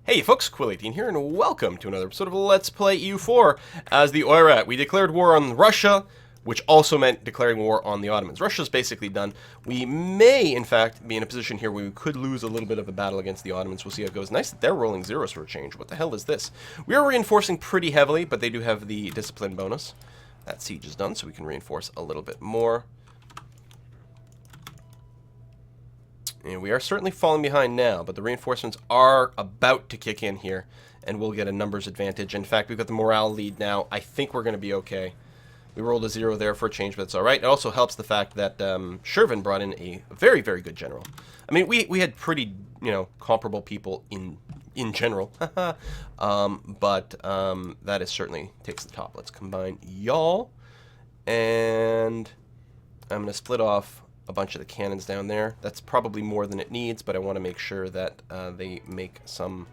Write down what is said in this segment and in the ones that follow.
Hey folks, Quill18 here, and welcome to another episode of Let's Play EU4 as the Oirat. We declared war on Russia, which also meant declaring war on the Ottomans. Russia's basically done. We may, in fact, be in a position here where we could lose a little bit of a battle against the Ottomans. We'll see how it goes. Nice that they're rolling zeros for a change. What the hell is this? We are reinforcing pretty heavily, but they do have the discipline bonus. That siege is done, so we can reinforce a little bit more. And we are certainly falling behind now, but the reinforcements are about to kick in here, and we'll get a numbers advantage. In fact, we've got the morale lead now. I think we're going to be okay. We rolled a 0 there for a change, but it's all right. It also helps the fact that Shervin brought in a very, very good general. I mean, we had pretty, comparable people in general, but that is certainly takes the top. Let's combine y'all, and I'm going to split off a bunch of the cannons down there. That's probably more than it needs, but I want to make sure that they make some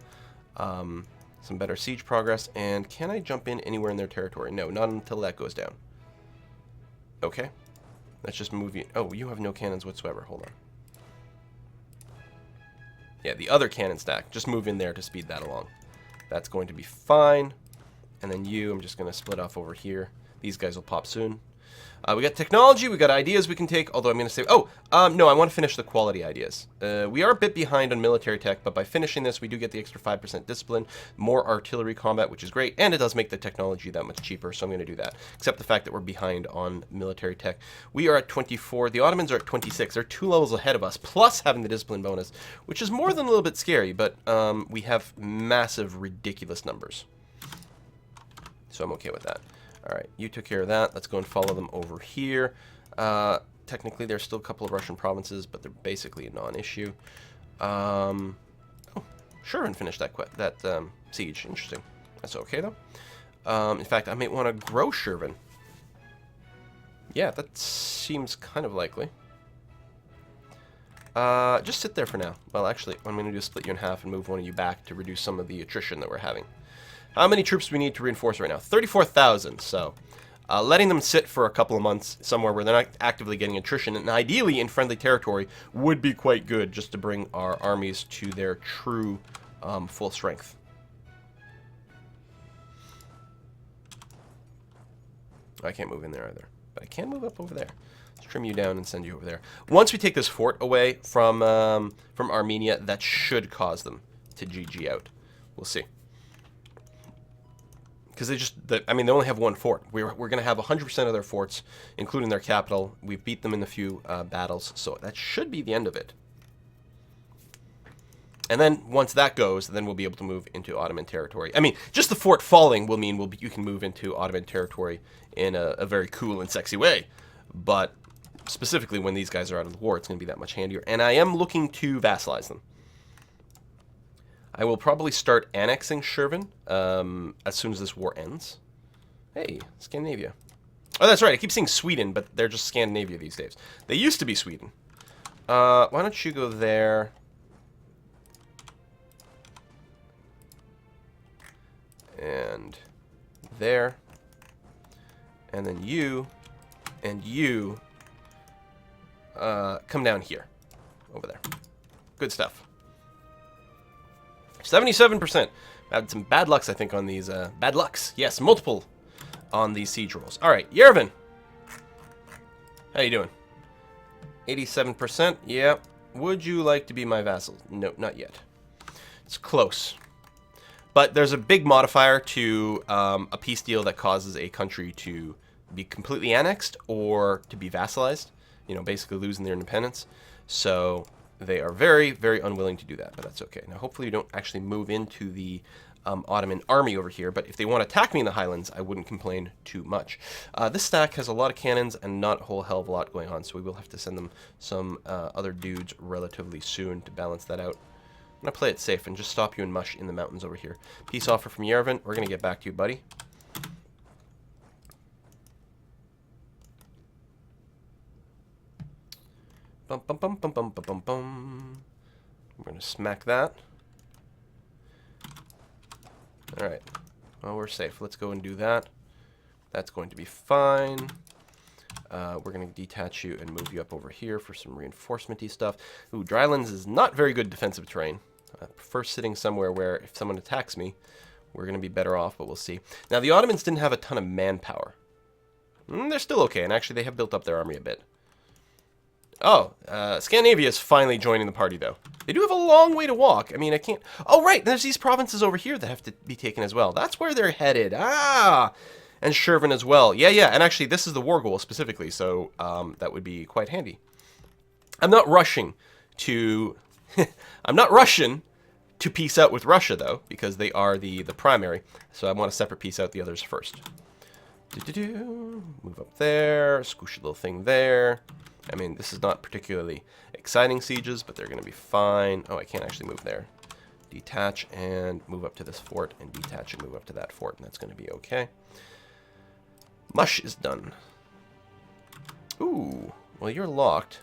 better siege progress. And can I jump in anywhere in their territory? No, not until that goes down. Okay. Let's just move you. Oh, you have no cannons whatsoever. Hold on. Yeah, the other cannon stack. Just move in there to speed that along. That's going to be fine. And then you, I'm just going to split off over here. These guys will pop soon. We got technology, we got ideas we can take, although I'm going to say, no, I want to finish the quality ideas. We are a bit behind on military tech, but by finishing this, we do get the extra 5% discipline, more artillery combat, which is great, and it does make the technology that much cheaper, so I'm going to do that. Except the fact that we're behind on military tech. We are at 24, the Ottomans are at 26, they're 2 levels ahead of us, plus having the discipline bonus, which is more than a little bit scary, but we have massive, ridiculous numbers. So I'm okay with that. Alright, you took care of that. Let's go and follow them over here. Technically, there's still a couple of Russian provinces, but they're basically a non-issue. Oh, Shervin finished that siege. Interesting. That's okay, though. In fact, I might want to grow Shervin. Yeah, that seems kind of likely. Just sit there for now. Well, actually, what I'm going to do is split you in half and move one of you back to reduce some of the attrition that we're having. How many troops do we need to reinforce right now? 34,000, so letting them sit for a couple of months somewhere where they're not actively getting attrition, and ideally in friendly territory, would be quite good just to bring our armies to their true full strength. I can't move in there either, but I can move up over there. Let's trim you down and send you over there. Once we take this fort away from Armenia, that should cause them to GG out. We'll see. Because they only have one fort. We're going to have 100% of their forts, including their capital. We've beat them in a few battles, so that should be the end of it. And then once that goes, then we'll be able to move into Ottoman territory. I mean, just the fort falling will mean you can move into Ottoman territory in a very cool and sexy way. But specifically when these guys are out of the war, it's going to be that much handier. And I am looking to vassalize them. I will probably start annexing Shervin as soon as this war ends. Hey, Scandinavia. Oh, that's right. I keep saying Sweden, but they're just Scandinavia these days. They used to be Sweden. Why don't you go there? And there. And then you and you come down here. Over there. Good stuff. 77%. Had some bad lucks, I think, on these. Bad lucks. Yes, multiple on these siege rolls. All right, Yervin. How you doing? 87%. Yeah. Would you like to be my vassal? No, not yet. It's close. But there's a big modifier to a peace deal that causes a country to be completely annexed or to be vassalized. Basically losing their independence. So they are very, very unwilling to do that, but that's okay. Now, hopefully you don't actually move into the Ottoman army over here, but if they want to attack me in the highlands, I wouldn't complain too much. This stack has a lot of cannons and not a whole hell of a lot going on, so we will have to send them some other dudes relatively soon to balance that out. I'm going to play it safe and just stop you and mush in the mountains over here. Peace offer from Yervin. We're going to get back to you, buddy. Bum, bum, bum, bum, bum, bum, bum, bum. We're going to smack that. Alright. Well, we're safe. Let's go and do that. That's going to be fine. We're going to detach you and move you up over here for some reinforcement-y stuff. Ooh, Drylands is not very good defensive terrain. I prefer sitting somewhere where if someone attacks me, we're going to be better off, but we'll see. Now, the Ottomans didn't have a ton of manpower. They're still okay, and actually they have built up their army a bit. Oh, Scandinavia is finally joining the party, though. They do have a long way to walk. I mean, I can't... Oh, right, there's these provinces over here that have to be taken as well. That's where they're headed. Ah! And Shervin as well. Yeah, yeah, and actually this is the war goal specifically, so that would be quite handy. I'm not rushing to... I'm not rushing to peace out with Russia, though, because they are the primary. So I want to separate peace out the others first. Move up there. Squish a little thing there. I mean, this is not particularly exciting sieges, but they're going to be fine. Oh, I can't actually move there. Detach and move up to this fort, and detach and move up to that fort, and that's going to be okay. Mush is done. Ooh, well, you're locked.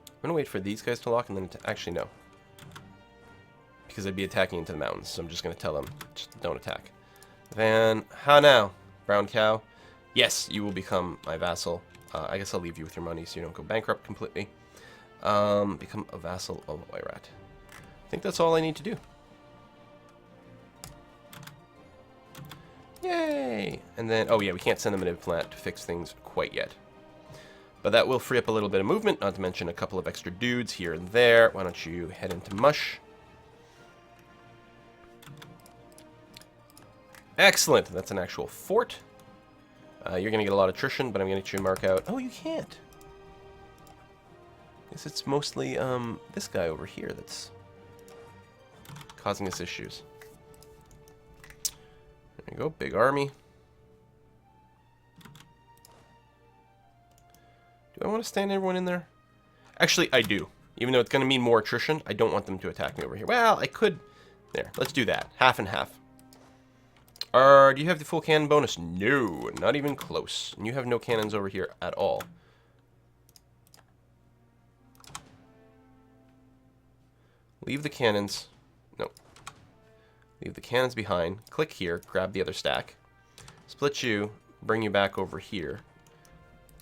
I'm going to wait for these guys to lock, and then actually, no. Because they'd be attacking into the mountains, so I'm just going to tell them, just don't attack. Then, how now, brown cow? Yes, you will become my vassal. I guess I'll leave you with your money so you don't go bankrupt completely. Become a vassal of Oirat. I think that's all I need to do. Yay! And then, oh yeah, we can't send them an implant to fix things quite yet. But that will free up a little bit of movement, not to mention a couple of extra dudes here and there. Why don't you head into Mush? Excellent! That's an actual fort. You're going to get a lot of attrition, but I'm going to get you to mark out... Oh, you can't! I guess it's mostly this guy over here that's causing us issues. There you go, big army. Do I want to stand everyone in there? Actually, I do. Even though it's going to mean more attrition, I don't want them to attack me over here. Well, I could... There, let's do that. Half and half. Do you have the full cannon bonus? No, not even close. And you have no cannons over here at all. Leave the cannons. No. Leave the cannons behind. Click here. Grab the other stack. Split you. Bring you back over here.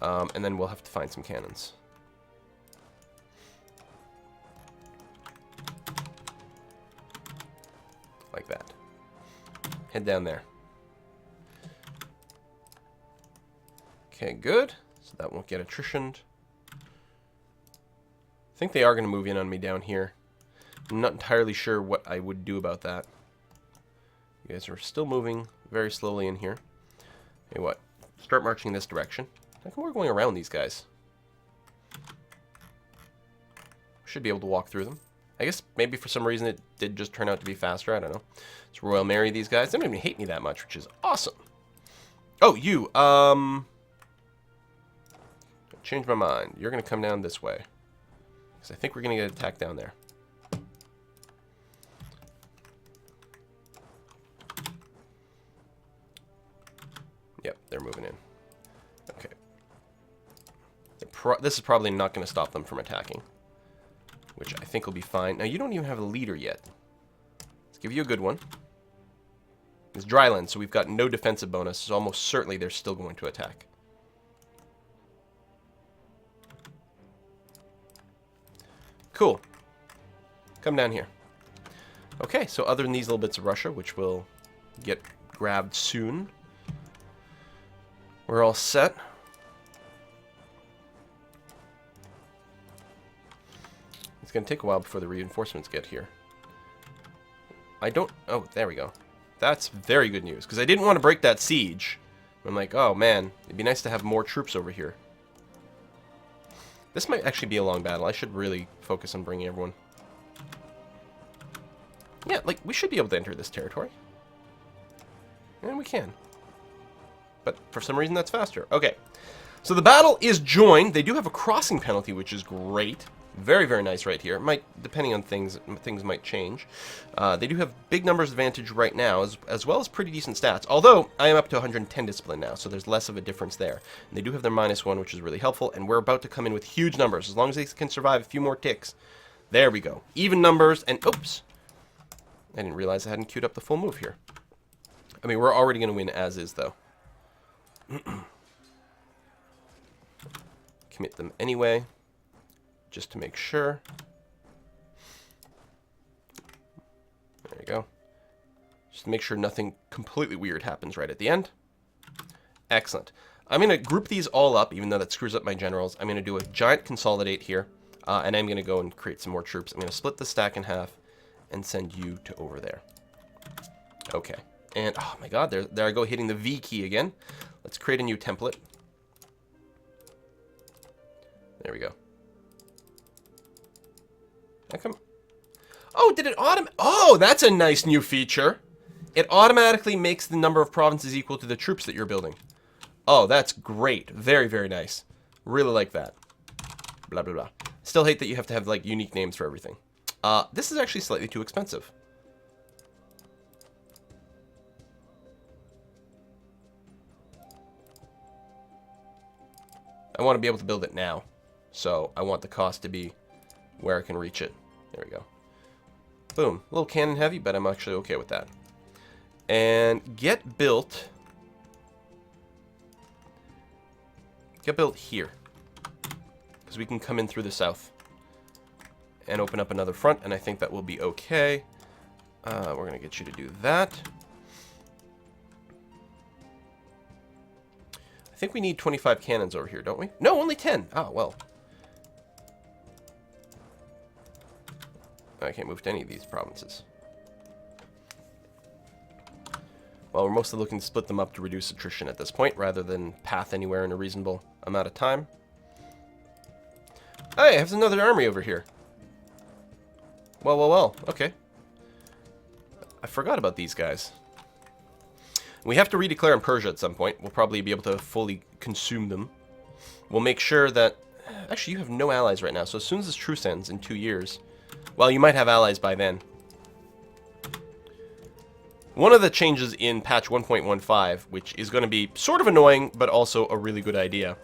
And then we'll have to find some cannons. Like that. Head down there. Okay, good. So that won't get attritioned. I think they are going to move in on me down here. I'm not entirely sure what I would do about that. You guys are still moving very slowly in here. Hey, what? Start marching in this direction. How come we're going around these guys? Should be able to walk through them. I guess maybe for some reason it did just turn out to be faster. I don't know. It's Royal Mary, these guys. They don't even hate me that much, which is awesome. Oh, you. Changed my mind. You're going to come down this way. Because I think we're going to get attacked down there. Yep, they're moving in. Okay. This is probably not going to stop them from attacking. Which I think will be fine. Now, you don't even have a leader yet. Let's give you a good one. It's dryland, so we've got no defensive bonus. So almost certainly they're still going to attack. Cool. Come down here. Okay, so other than these little bits of Russia, which will get grabbed soon, we're all set. It's going to take a while before the reinforcements get here. I don't... Oh, there we go. That's very good news, because I didn't want to break that siege. I'm like, oh man, it'd be nice to have more troops over here. This might actually be a long battle. I should really focus on bringing everyone. Yeah, like, we should be able to enter this territory. And we can. But for some reason, that's faster. Okay. So the battle is joined. They do have a crossing penalty, which is great. Very, very nice right here. Might, depending on things might change. They do have big numbers advantage right now, as well as pretty decent stats. Although, I am up to 110 discipline now, so there's less of a difference there. And they do have their -1, which is really helpful, and we're about to come in with huge numbers. As long as they can survive a few more ticks. There we go. Even numbers, and oops! I didn't realize I hadn't queued up the full move here. I mean, we're already going to win as is, though. Commit them anyway. Just to make sure. There you go. Just to make sure nothing completely weird happens right at the end. Excellent. I'm going to group these all up, even though that screws up my generals. I'm going to do a giant consolidate here, and I'm going to go and create some more troops. I'm going to split the stack in half and send you to over there. Okay. And, oh my god, there I go, hitting the V key again. Let's create a new template. There we go. How come? Oh, did it Oh, that's a nice new feature. It automatically makes the number of provinces equal to the troops that you're building. Oh, that's great. Very, very nice. Really like that. Blah, blah, blah. Still hate that you have to have, like, unique names for everything. This is actually slightly too expensive. I want to be able to build it now. So I want the cost to be where I can reach it. There we go. Boom. A little cannon heavy, but I'm actually okay with that. And get built. Get built here. Because we can come in through the south. And open up another front, and I think that will be okay. We're going to get you to do that. I think we need 25 cannons over here, don't we? No, only 10. Oh, well. I can't move to any of these provinces. Well, we're mostly looking to split them up to reduce attrition at this point, rather than path anywhere in a reasonable amount of time. Hey, I have another army over here. Well, well, well. Okay. I forgot about these guys. We have to redeclare in Persia at some point. We'll probably be able to fully consume them. We'll make sure that... Actually, you have no allies right now, so as soon as this truce ends in 2 years... Well, you might have allies by then. One of the changes in patch 1.15, which is going to be sort of annoying, but also a really good idea,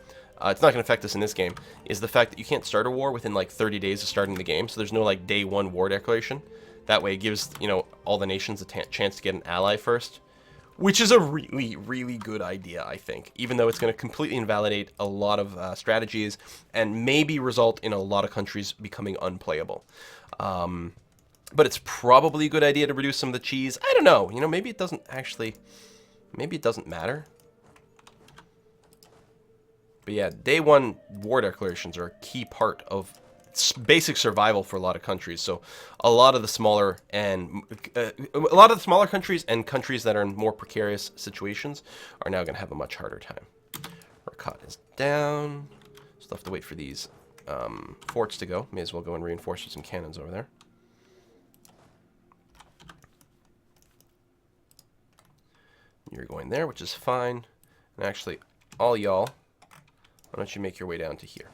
it's not going to affect us in this game, is the fact that you can't start a war within like 30 days of starting the game, so there's no like day 1 war declaration. That way it gives, you know, all the nations a chance to get an ally first. Which is a really, really good idea, I think. Even though it's going to completely invalidate a lot of strategies and maybe result in a lot of countries becoming unplayable. But it's probably a good idea to reduce some of the cheese. I don't know. You know, maybe it doesn't actually... Maybe it doesn't matter. But yeah, day 1 war declarations are a key part of basic survival for a lot of countries. So a lot of the smaller countries and countries that are in more precarious situations are now going to have a much harder time. Rakat is down. Still have to wait for these forts to go. May as well go and reinforce with some cannons over there. You're going there, which is fine. And actually, all y'all, why don't you make your way down to here?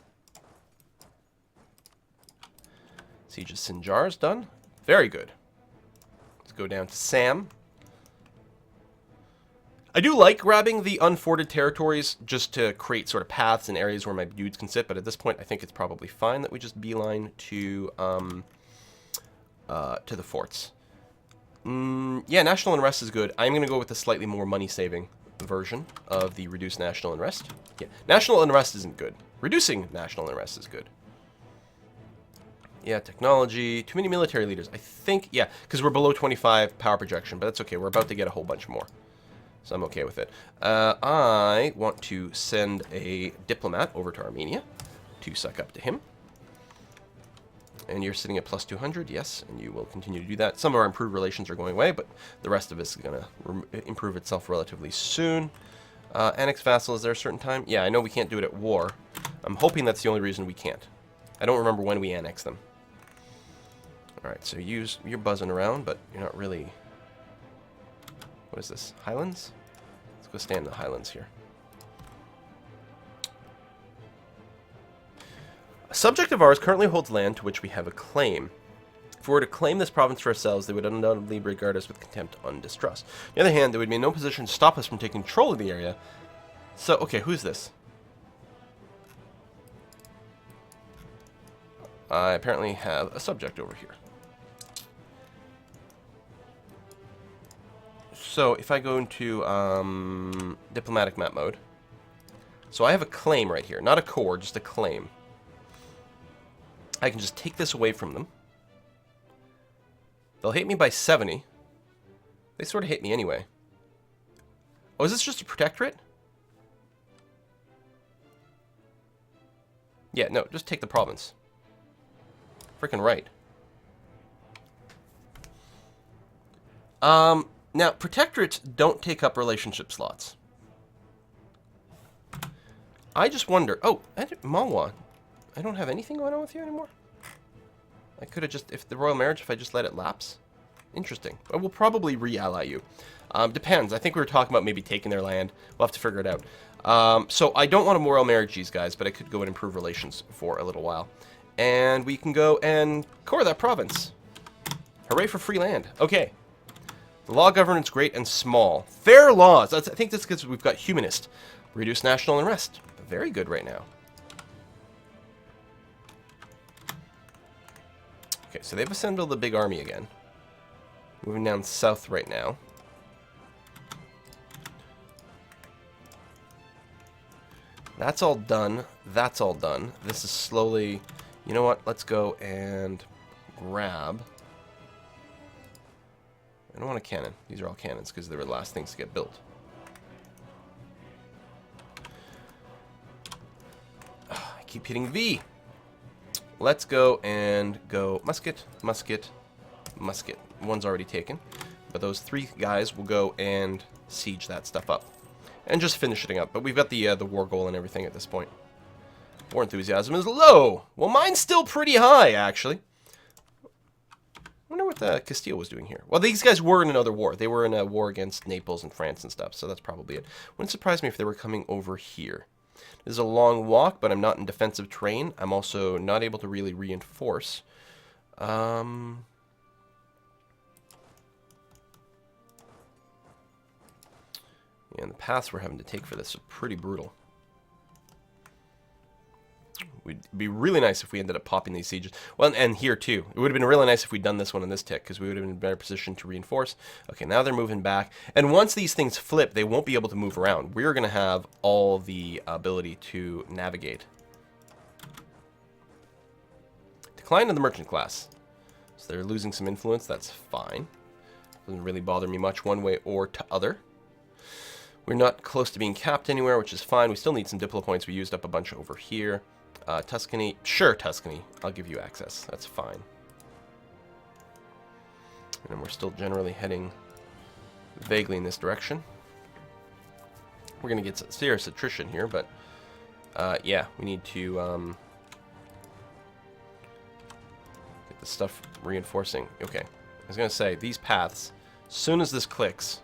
Siege of Sinjar is done. Very good. Let's go down to Sam. I do like grabbing the unforded territories just to create sort of paths and areas where my dudes can sit, but at this point I think it's probably fine that we just beeline to the forts. Yeah, National Unrest is good. I'm going to go with the slightly more money-saving version of the reduced National Unrest. Yeah, National Unrest isn't good. Reducing National Unrest is good. Yeah, technology. Too many military leaders. I think, yeah, because we're below 25 power projection, but that's okay. We're about to get a whole bunch more. So I'm okay with it. I want to send a diplomat over to Armenia to suck up to him. And you're sitting at plus 200, yes, and you will continue to do that. Some of our improved relations are going away, but the rest of it is going to improve itself relatively soon. Annex vassal, is there a certain time? Yeah, I know we can't do it at war. I'm hoping that's the only reason we can't. I don't remember when we annex them. Alright, so you're buzzing around, but you're not really... What is this? Highlands? Let's go stand in the Highlands here. A subject of ours currently holds land to which we have a claim. If we were to claim this province for ourselves, they would undoubtedly regard us with contempt and distrust. On the other hand, they would be in no position to stop us from taking control of the area. So, okay, who's this? I apparently have a subject over here. So, if I go into diplomatic map mode. So I have a claim right here. Not a core, just a claim. I can just take this away from them. They'll hit me by 70. They sort of hit me anyway. Oh, is this just a protectorate? Yeah, no, just take the province. Freaking right. Now, protectorates don't take up relationship slots. I just wonder... Oh, Malwa. I don't have anything going on with you anymore? I could have just... If the royal marriage, if I just let it lapse? Interesting. I will probably re-ally you. Depends. I think we were talking about maybe taking their land. We'll have to figure it out. So I don't want to royal marriage these guys, but I could go and improve relations for a little while. And we can go and core that province. Hooray for free land. Okay. The law governance great and small. Fair laws. I think that's because we've got humanist. Reduce national unrest. Very good right now. Okay, so they've assembled a big army again. Moving down south right now. That's all done. That's all done. This is slowly... You know what? Let's go and grab... I don't want a cannon. These are all cannons because they were the last things to get built. I keep hitting V. Let's go and go musket, musket, musket. One's already taken. But those three guys will go and siege that stuff up. And just finish it up. But we've got the war goal and everything at this point. War enthusiasm is low. Well, mine's still pretty high, actually. I wonder what Castile was doing here. Well, these guys were in another war. They were in a war against Naples and France and stuff, so that's probably it. Wouldn't surprise me if they were coming over here. This is a long walk, but I'm not in defensive terrain. I'm also not able to really reinforce. Yeah, and the paths we're having to take for this are pretty brutal. It'd be really nice if we ended up popping these sieges. Well, and here too. It would have been really nice if we'd done this one in this tick, because we would have been in a better position to reinforce. Okay, now they're moving back. And once these things flip, they won't be able to move around. We're going to have all the ability to navigate. Decline in the merchant class. So they're losing some influence. That's fine. Doesn't really bother me much one way or t'other. We're not close to being capped anywhere, which is fine. We still need some diplo points. We used up a bunch over here. Tuscany. Sure, Tuscany. I'll give you access. That's fine. And we're still generally heading vaguely in this direction. We're going to get some serious attrition here, but yeah, we need to get the stuff reinforcing. Okay. I was going to say, these paths, as soon as this clicks...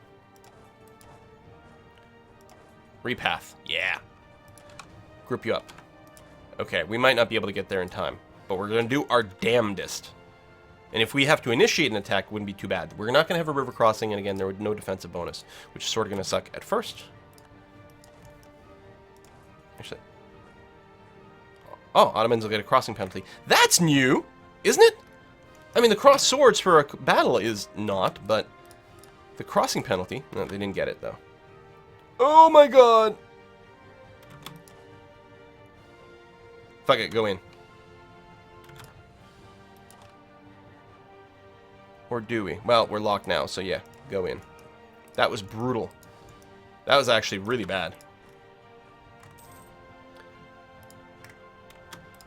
Repath. Yeah. Group you up. Okay, we might not be able to get there in time, but we're going to do our damnedest. And if we have to initiate an attack, it wouldn't be too bad. We're not going to have a river crossing, and again, there would be no defensive bonus, which is sort of going to suck at first. Actually. Oh, Ottomans will get a crossing penalty. That's new, isn't it? I mean, the cross swords for a battle is not, but the crossing penalty... No, they didn't get it, though. Oh my god! Fuck it, go in. Or do we? Well, we're locked now, so yeah, go in. That was brutal. That was actually really bad.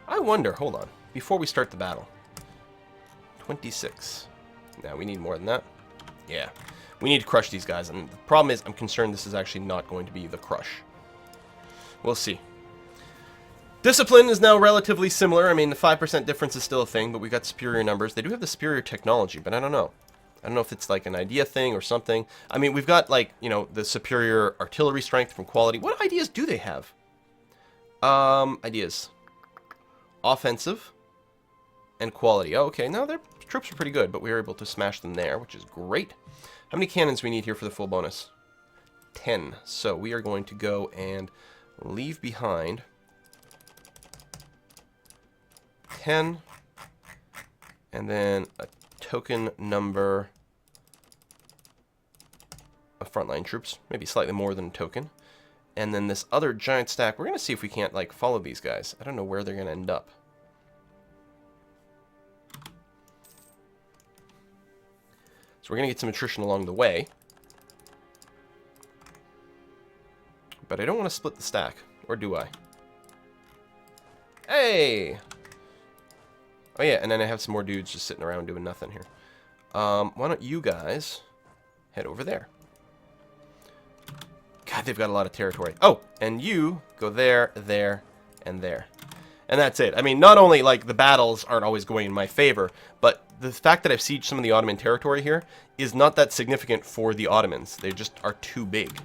I wonder, hold on, before we start the battle. 26. Now, we need more than that. Yeah. We need to crush these guys, and the problem is I'm concerned this is actually not going to be the crush. We'll see. Discipline is now relatively similar. I mean, the 5% difference is still a thing, but we've got superior numbers. They do have the superior technology, but I don't know. I don't know if it's like an idea thing or something. I mean, we've got, like, you know, the superior artillery strength from quality. What ideas do they have? Ideas. Offensive and quality. Oh, okay, no, their troops are pretty good, but we were able to smash them there, which is great. How many cannons we need here for the full bonus? 10. So we are going to go and leave behind 10, and then a token number of frontline troops, maybe slightly more than a token, and then this other giant stack. We're going to see if we can't, like, follow these guys. I don't know where they're going to end up. So we're going to get some attrition along the way. But I don't want to split the stack. Or do I? Hey! Oh yeah, and then I have some more dudes just sitting around doing nothing here. Why don't you guys head over there? God, they've got a lot of territory. Oh, and you go there, there, and there. And that's it. I mean, not only, like, the battles aren't always going in my favor, but the fact that I've sieged some of the Ottoman territory here is not that significant for the Ottomans. They just are too big.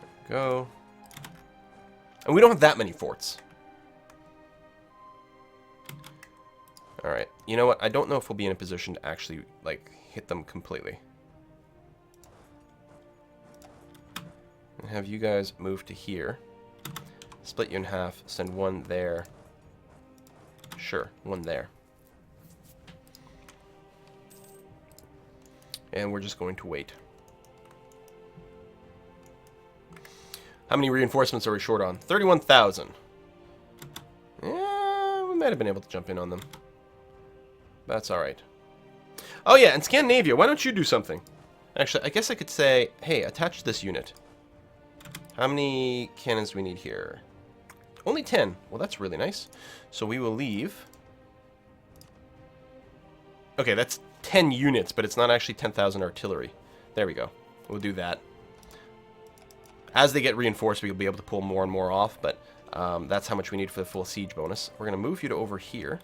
There we go. And we don't have that many forts. Alright. You know what? I don't know if we'll be in a position to actually, like, hit them completely. And have you guys move to here. Split you in half. Send one there. Sure, one there. And we're just going to wait. How many reinforcements are we short on? 31,000. Yeah, we might have been able to jump in on them. That's alright. Oh yeah, and Scandinavia, why don't you do something? Actually, I guess I could say, hey, attach this unit. How many cannons do we need here? Only 10. Well, that's really nice. So we will leave. Okay, that's 10 units, but it's not actually 10,000 artillery. There we go. We'll do that. As they get reinforced, we'll be able to pull more and more off, but that's how much we need for the full siege bonus. We're going to move you to over here.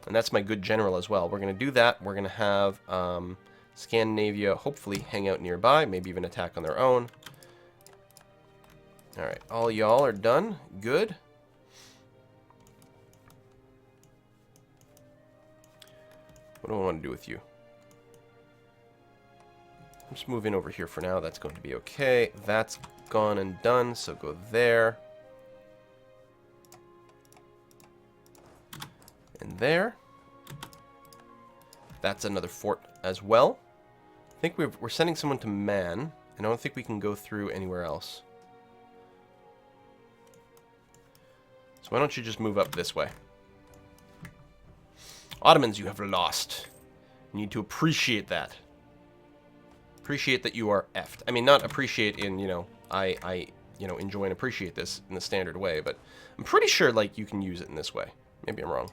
And that's my good general as well. We're going to do that. We're going to have Scandinavia hopefully hang out nearby, maybe even attack on their own. Alright, all y'all are done. Good. What do I want to do with you? Just move in over here for now. That's going to be okay. That's gone and done, so go there. And there. That's another fort as well. I think we're sending someone to Man, and I don't think we can go through anywhere else. So why don't you just move up this way? Ottomans, you have lost. You need to appreciate that. Appreciate that you are effed. I mean, not appreciate in, you know, I enjoy and appreciate this in the standard way, but I'm pretty sure, like, you can use it in this way. Maybe I'm wrong.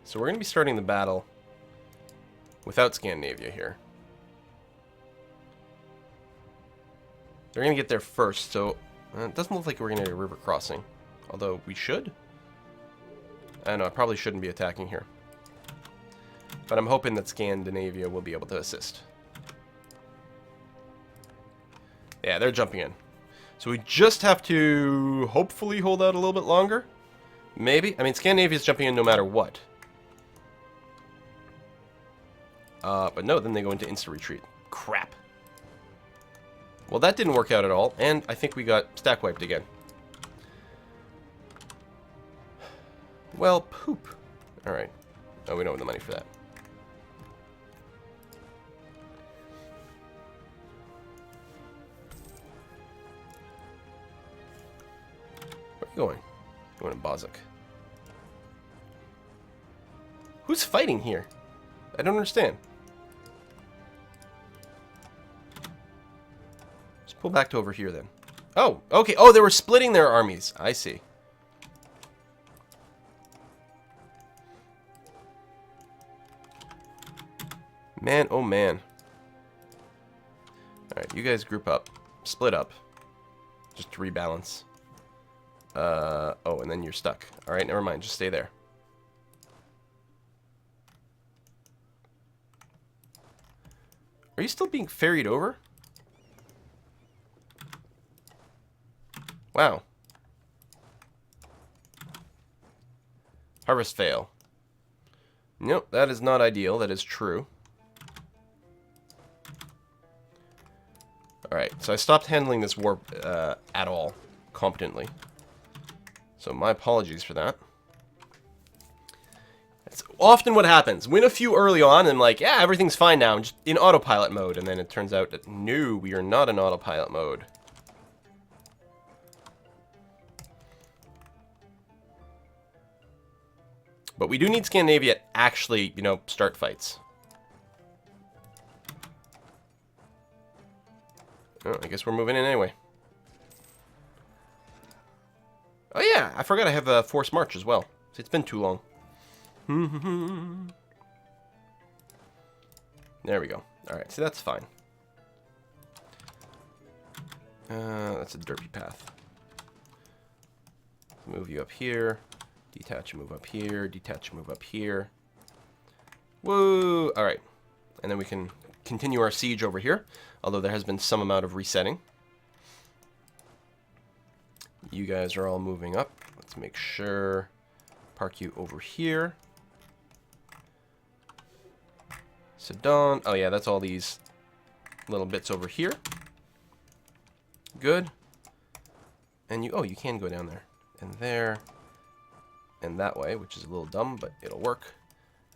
So we're going to be starting the battle without Scandinavia here. They're going to get there first, so it doesn't look like we're going to get a river crossing. Although we should. I don't know, I probably shouldn't be attacking here. But I'm hoping that Scandinavia will be able to assist. Yeah, they're jumping in. So we just have to hopefully hold out a little bit longer. Maybe. I mean, Scandinavia's jumping in no matter what. But no, then they go into instant retreat. Crap. Well, that didn't work out at all, and I think we got stack wiped again. Well, poop. Alright. Oh, we don't have the money for that. Where are you going? Going to Bozak. Who's fighting here? I don't understand. Just pull back to over here then. Oh, okay. Oh, they were splitting their armies. I see. Man, oh man. Alright, you guys group up. Split up. Just to rebalance. Oh, and then you're stuck. Alright, never mind. Just stay there. Are you still being ferried over? Wow. Harvest fail. Nope, that is not ideal. That is true. Alright, so I stopped handling this war at all competently. So my apologies for that. That's often what happens. Win a few early on and I'm like, yeah, everything's fine now. I'm just in autopilot mode. And then it turns out that, no, we are not in autopilot mode. But we do need Scandinavia to actually, you know, start fights. Oh, I guess we're moving in anyway. Oh yeah, I forgot I have a forced march as well. It's been too long. There we go. Alright, so that's fine. That's a derpy path. Move you up here. Detach, move up here. Detach, move up here. Woo! Alright. And then we can continue our siege over here. Although there has been some amount of resetting. You guys are all moving up. Let's make sure. Park you over here. Sedan. Oh yeah, that's all these little bits over here. Good. And you, oh, you can go down there. And there. And that way, which is a little dumb, but it'll work.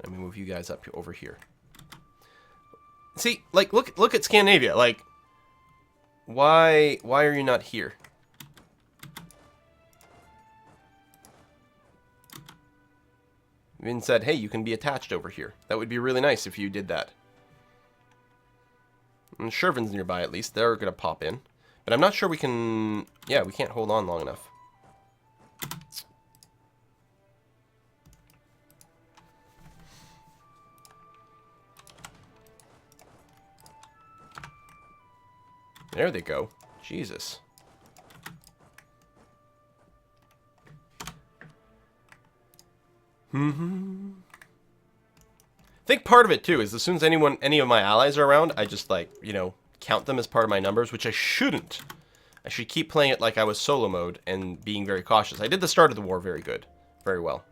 Let me move you guys up over here. See, like, look at Scandinavia. Like, why are you not here? Even said, hey, you can be attached over here. That would be really nice if you did that. And Shervin's nearby, at least. They're going to pop in. But I'm not sure we can... Yeah, we can't hold on long enough. There they go. Jesus. I think part of it, too, is as soon as any of my allies are around, I just, like, you know, count them as part of my numbers, which I shouldn't. I should keep playing it like I was solo mode and being very cautious. I did the start of the war very good. Very well.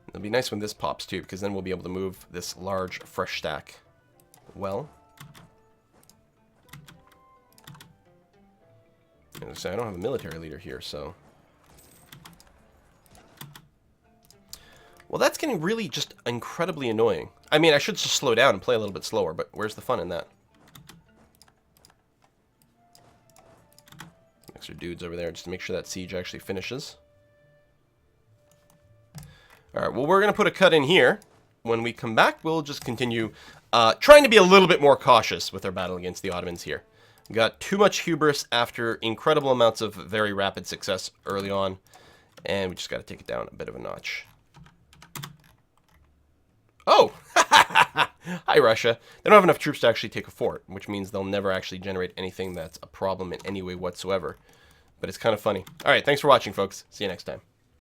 It'll be nice when this pops, too, because then we'll be able to move this large, fresh stack well. So I don't have a military leader here, so... Well, that's getting really just incredibly annoying. I mean, I should just slow down and play a little bit slower, but where's the fun in that? Extra dudes over there just to make sure that siege actually finishes. Alright, well, we're going to put a cut in here. When we come back, we'll just continue trying to be a little bit more cautious with our battle against the Ottomans here. We got too much hubris after incredible amounts of very rapid success early on, and we just got to take it down a bit of a notch. Oh! Hi, Russia. They don't have enough troops to actually take a fort, which means they'll never actually generate anything that's a problem in any way whatsoever. But it's kind of funny. Alright, thanks for watching, folks. See you next time.